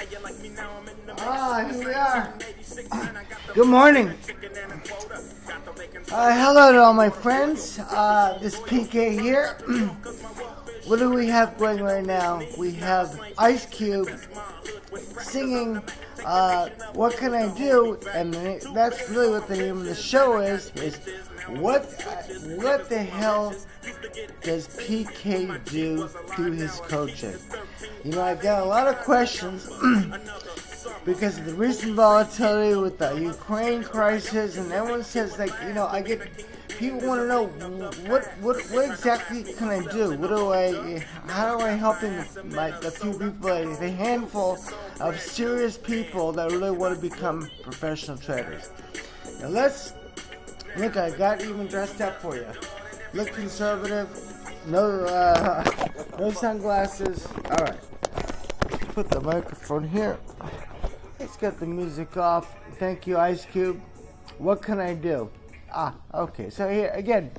Here we are. Good morning. Hello to all my friends. This is PK here. What do we have going right now? We have Ice Cube singing What Can I Do? And that's really what the name of the show is what the hell does PK do through his coaching? You know, I got a lot of questions because of the recent volatility with the Ukraine crisis, and everyone says, like, you know, I get people want to know what exactly can I do? How do I help the few people, the handful of serious people that really want to become professional traders? Now look, I got even dressed up for you. Look conservative, no sunglasses. All right, put the microphone here. Let's get the music off. Thank you, Ice Cube. What can I do? Okay. So here again,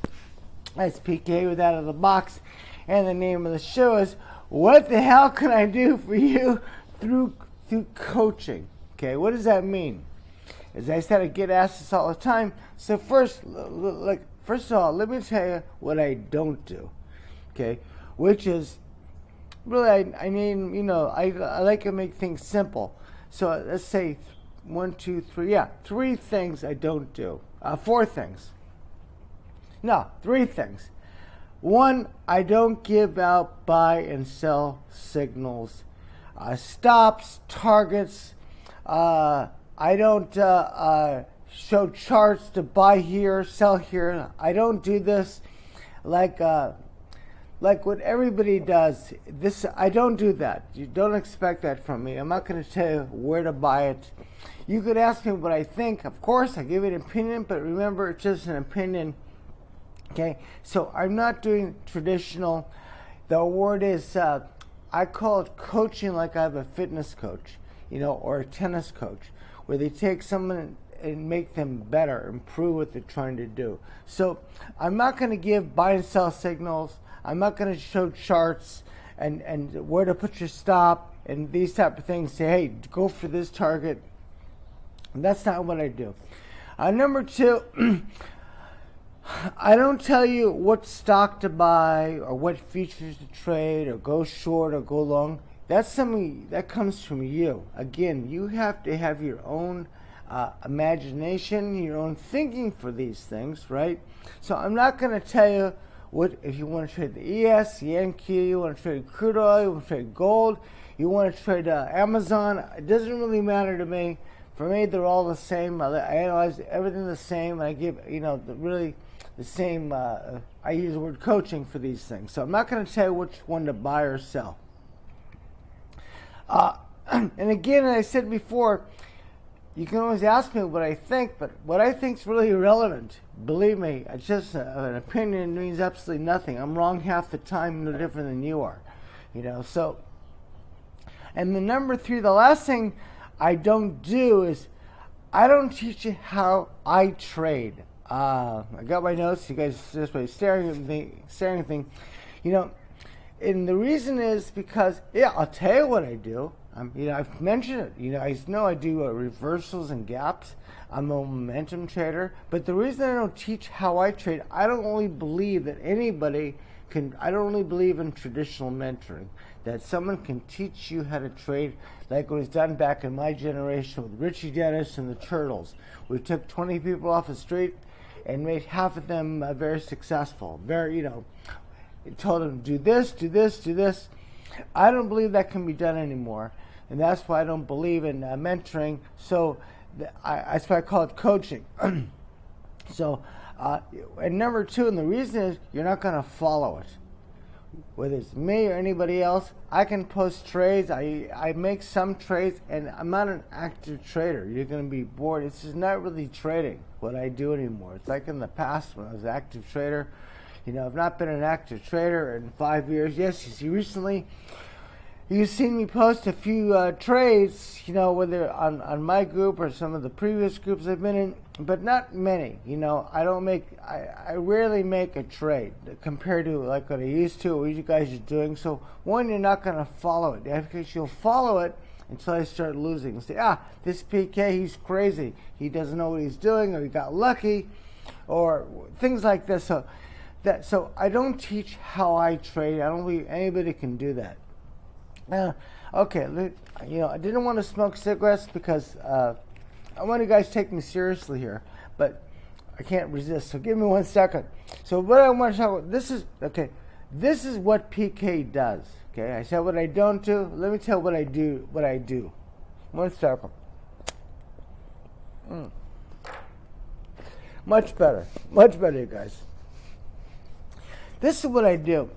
that's PK with Out of the Box, and the name of the show is "What the hell can I do for you through coaching?" Okay, what does that mean? As I said, I get asked this all the time. So first of all, let me tell you what I don't do. Okay, which is really I mean, you know, I like to make things simple. So let's say 1, 2, 3. Yeah, 3 things I don't do. 4 things. No, 3 things. 1, I don't give out buy and sell signals, stops, targets. I don't show charts to buy here, sell here. I don't do this like what everybody does. I don't do that. You don't expect that from me. I'm not going to tell you where to buy it. You could ask me what I think. Of course, I give you an opinion, but remember, it's just an opinion. Okay? So I'm not doing traditional. The word is, I call it coaching like I have a fitness coach, you know, or a tennis coach, where they take someone and make them better, improve what they're trying to do. So I'm not going to give buy and sell signals. I'm not going to show charts and where to put your stop and these type of things. Say, hey, go for this target. And that's not what I do. Number 2, I don't tell you what stock to buy or what features to trade or go short or go long. That's something that comes from you. Again, you have to have your own imagination, your own thinking for these things, right? So I'm not going to tell you what if you want to trade the ES, the NQ, you want to trade crude oil, you want to trade gold, you want to trade Amazon. It doesn't really matter to me. For me, they're all the same. I analyze everything the same. I give, you know, really the same. I use the word coaching for these things. So I'm not going to tell you which one to buy or sell. And again, as I said before, you can always ask me what I think, but what I think is really irrelevant. Believe me, it's just an opinion. It means absolutely nothing. I'm wrong half the time, no different than you are. You know, so. And the number 3, the last thing I don't do is I don't teach you how I trade. I got my notes. You guys just by staring at me. You know, and the reason is because, yeah, I'll tell you what I do. You know, I've mentioned it. You know I do reversals and gaps. I'm a momentum trader. But the reason I don't teach how I trade, I don't only believe that anybody can. I don't only believe in traditional mentoring, that someone can teach you how to trade like it was done back in my generation with Richie Dennis and the Turtles. We took 20 people off the street and made half of them very successful. Very, you know, told them do this, do this, do this. I don't believe that can be done anymore, and that's why I don't believe in mentoring. So that's why I call it coaching. So, and number 2, and the reason is you're not going to follow it. Whether it's me or anybody else, I can post trades. I make some trades, and I'm not an active trader. You're going to be bored. This is not really trading what I do anymore. It's like in the past when I was an active trader. You know, I've not been an active trader in 5 years. Yes, you see, recently you've seen me post a few trades, whether on my group or some of the previous groups I've been in, but not many. I rarely make a trade compared to like what I used to, or what you guys are doing. So one, you're not going to follow it, because you'll follow it until I start losing. Say, this PK, he's crazy. He doesn't know what he's doing, or he got lucky, or things like this. So I don't teach how I trade. I don't believe anybody can do that. Okay, I didn't want to smoke cigarettes because I want you guys to take me seriously here, but I can't resist. So give me 1 second. So what I want to talk about, this is what PK does. Okay, I said what I don't do. Let me tell what I do. 1 second. Much better, you guys. This is what I do.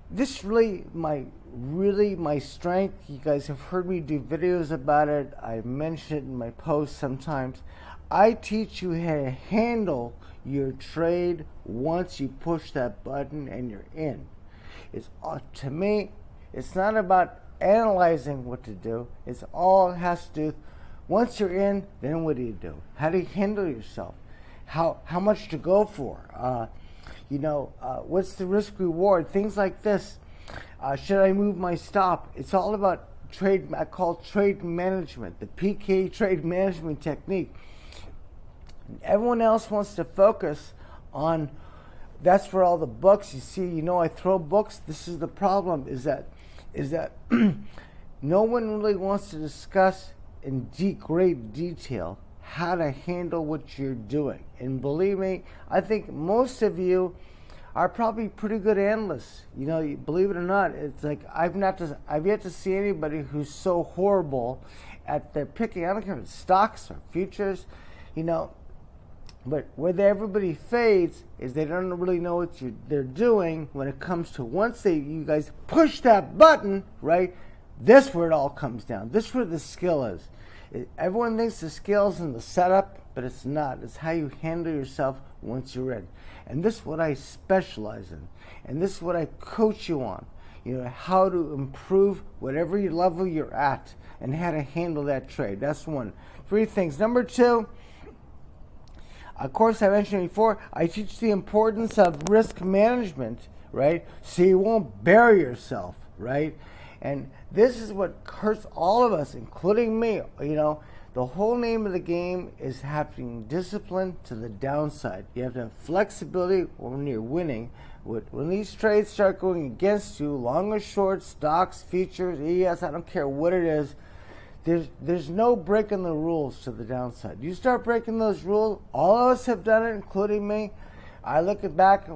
This is really my strength. You guys have heard me do videos about it. I mention it in my posts sometimes. I teach you how to handle your trade once you push that button and you're in. To me, it's not about analyzing what to do. It's all it has to do. Once you're in, then what do you do? How do you handle yourself? How much to go for? What's the risk reward? Things like this. Should I move my stop? It's all about trade. I call trade management, the PK trade management technique. Everyone else wants to focus on. That's for all the books. You see, I throw books. This is the problem. Is that no one really wants to discuss in great detail how to handle what you're doing. And believe me, I think most of you are probably pretty good analysts. Believe it or not, it's like I've yet to see anybody who's so horrible at their picking. I don't care if it's stocks or futures, But where everybody fades is they don't really know what they're doing when it comes to once you guys push that button, right? This is where it all comes down. This is where the skill is. Everyone thinks the skill's in the setup, but it's not. It's how you handle yourself once you're in. And this is what I specialize in. And this is what I coach you on. How to improve whatever level you're at and how to handle that trade. That's one. 3 things. Number 2, of course, I mentioned before, I teach the importance of risk management, right? So you won't bury yourself, right? And this is what hurts all of us, including me. The whole name of the game is having discipline to the downside. You have to have flexibility when you're winning. When these trades start going against you, long or short, stocks, futures, ES, I don't care what it is, there's no breaking the rules to the downside. You start breaking those rules, all of us have done it, including me. I look back,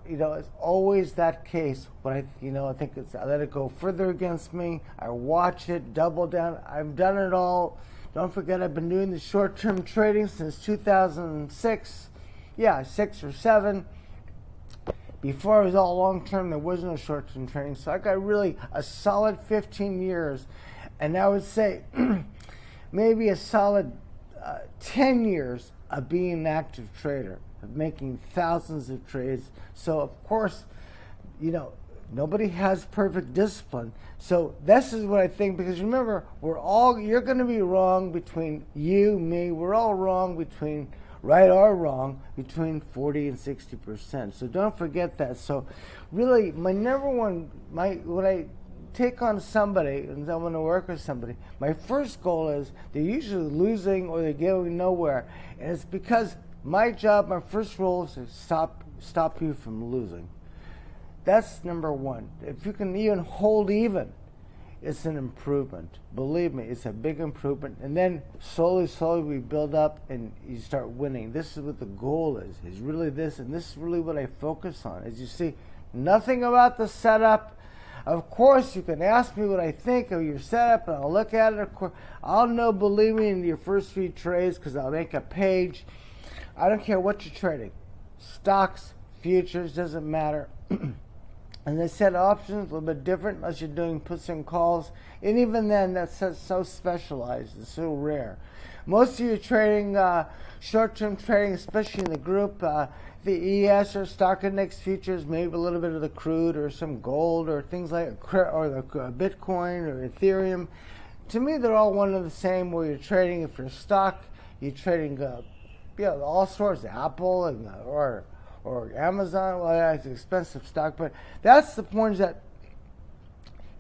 it's always that case. When I think I let it go further against me. I watch it, double down. I've done it all. Don't forget, I've been doing the short-term trading since 2006. 6 or 7. Before I was all long-term, there was no short-term trading. So I got really a solid 15 years. And I would say maybe a solid 10 years of being an active trader, of making thousands of trades. So, of course, nobody has perfect discipline. So this is what I think, because remember, you're going to be wrong between you, me. We're all wrong between, right or wrong, between 40 and 60%. So don't forget that. So really, my number one, when I take on somebody and I want to work with somebody, my first goal is they're usually losing or they're going nowhere. And it's because my job, my first role is to stop you from losing. That's number one. If you can even hold even, it's an improvement. Believe me, it's a big improvement. And then slowly we build up and you start winning. This is what the goal is really this. And this is really what I focus on. As you see, nothing about the setup. Of course, you can ask me what I think of your setup, and I'll look at it. Of course, I'll know, believe me, in your first 3 trades, because I'll make a page. I don't care what you're trading. Stocks, futures, doesn't matter. And they said options a little bit different unless you're doing puts and calls. And even then, that's so specialized. It's so rare. Most of your trading, short-term trading, especially in the group, the ES or stock index futures, maybe a little bit of the crude or some gold or things like, or the Bitcoin or Ethereum. To me, they're all one and the same. Where you're trading, if you're stock, you're trading, all sorts, Apple and or Amazon. Well, yeah, it's expensive stock, but that's the point.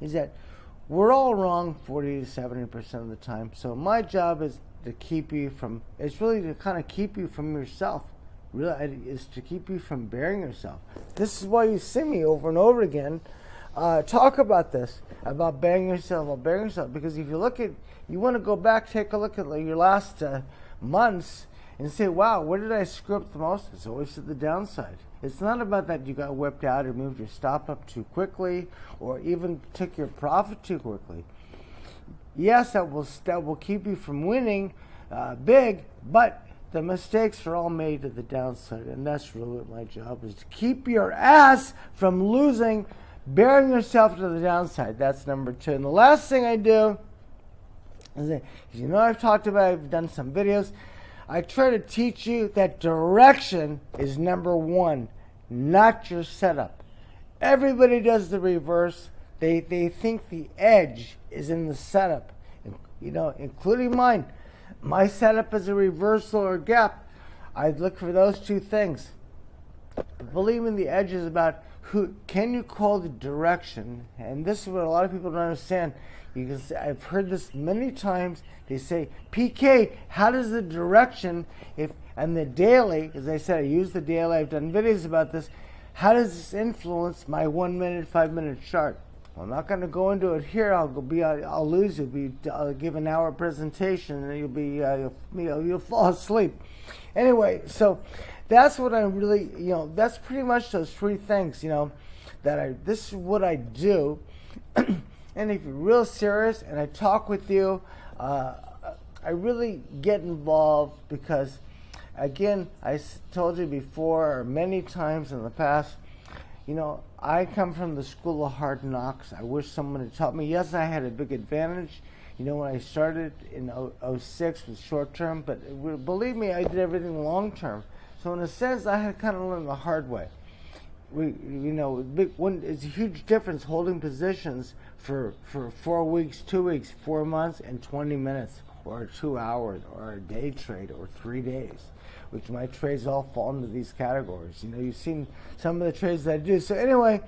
Is that we're all wrong 40 to 70% of the time. So my job is to keep you from. It's really to kind of keep you from yourself. Really, is to keep you from burying yourself. This is why you see me over and over again talk about this, about burying yourself, because if you look at, you want to go back, take a look at your last months and say, wow, where did I screw up the most? It's always at the downside. It's not about that you got whipped out or moved your stop up too quickly or even took your profit too quickly. Yes, that will keep you from winning big, but the mistakes are all made to the downside, and that's really what my job is, to keep your ass from losing, bearing yourself to the downside. That's number 2. And the last thing I do is that, I've talked about, I've done some videos, I try to teach you that direction is number 1, not your setup. Everybody does the reverse. They think the edge is in the setup, including mine. My setup is a reversal or gap. I look for those 2 things. But believe me, the edge is about can you call the direction? And this is what a lot of people don't understand. Because I've heard this many times. They say, PK, how does the direction, and the daily, as I said, I use the daily, I've done videos about this, how does this influence my 1 minute, 5 minute chart? Well, I'm not going to go into it here. I'll lose you. I'll give an hour presentation, and you'll fall asleep. Anyway, so that's what I really, that's pretty much those 3 things, this is what I do. And if you're real serious and I talk with you, I really get involved because, again, I told you before or many times in the past, I come from the school of hard knocks. I wish someone had taught me. Yes, I had a big advantage, when I started in 06 with short term, but believe me, I did everything long term. So in a sense, I had kind of learned the hard way. It's a huge difference holding positions for 4 weeks, 2 weeks, 4 months, and 20 minutes, or 2 hours, or a day trade, or 3 days, which my trades all fall into these categories. You've seen some of the trades that I do. So anyway,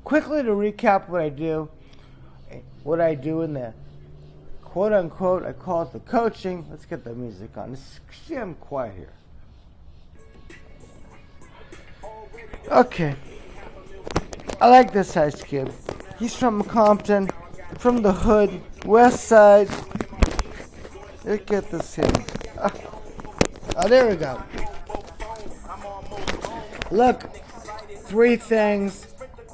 quickly to recap what I do in the quote unquote, I call it the coaching. Let's get the music on. See, I'm quiet here. Okay. I like this Ice Cube. He's from Compton, from the hood, west side. Let's get this here. Oh, there we go. Look, 3 things.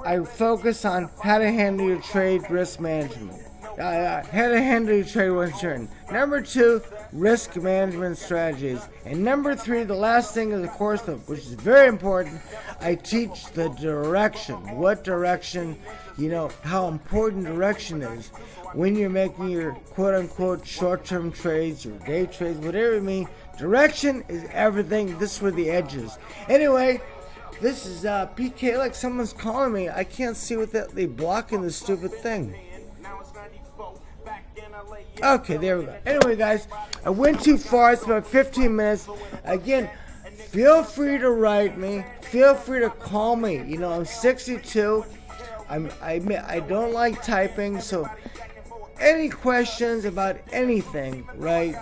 I focus on how to handle your trade risk management. How to handle your trade when turn. Number 2, risk management strategies. And number 3, the last thing of the course, which is very important, I teach the direction. What direction, how important direction is when you're making your quote-unquote short-term trades or day trades, whatever you mean. Direction is everything. This is where the edge is. Anyway, this is PK, like someone's calling me. I can't see what they blocking the stupid thing. Okay, there we go. Anyway, guys, I went too far. It's about 15 minutes. Again, feel free to write me. Feel free to call me. I'm 62. I don't like typing, so any questions about anything, right?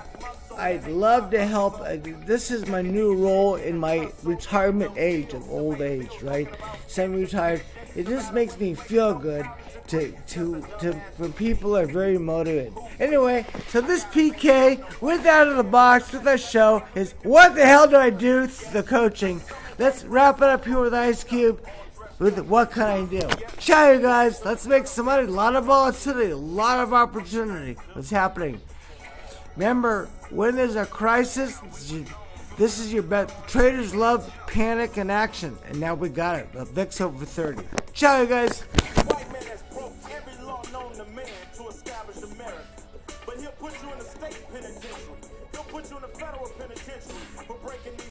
I'd love to help. This is my new role in my retirement age of old age, right? Semi-retired. It just makes me feel good when people are very motivated. Anyway, so this PK, with Out of the Box, with our show, is what the hell do I do? The coaching. Let's wrap it up here with Ice Cube. With what can I do? Ciao, you guys. Let's make some money. A lot of volatility, a lot of opportunity. What's happening? Remember, when there's a crisis, This is your bet. Traders love panic and action, and now we got it. The VIX over 30. Ciao, you guys. White man has broke every law known to man to establish America. But he'll put you in a state penitentiary. He'll put you in a federal penitentiary for breaking these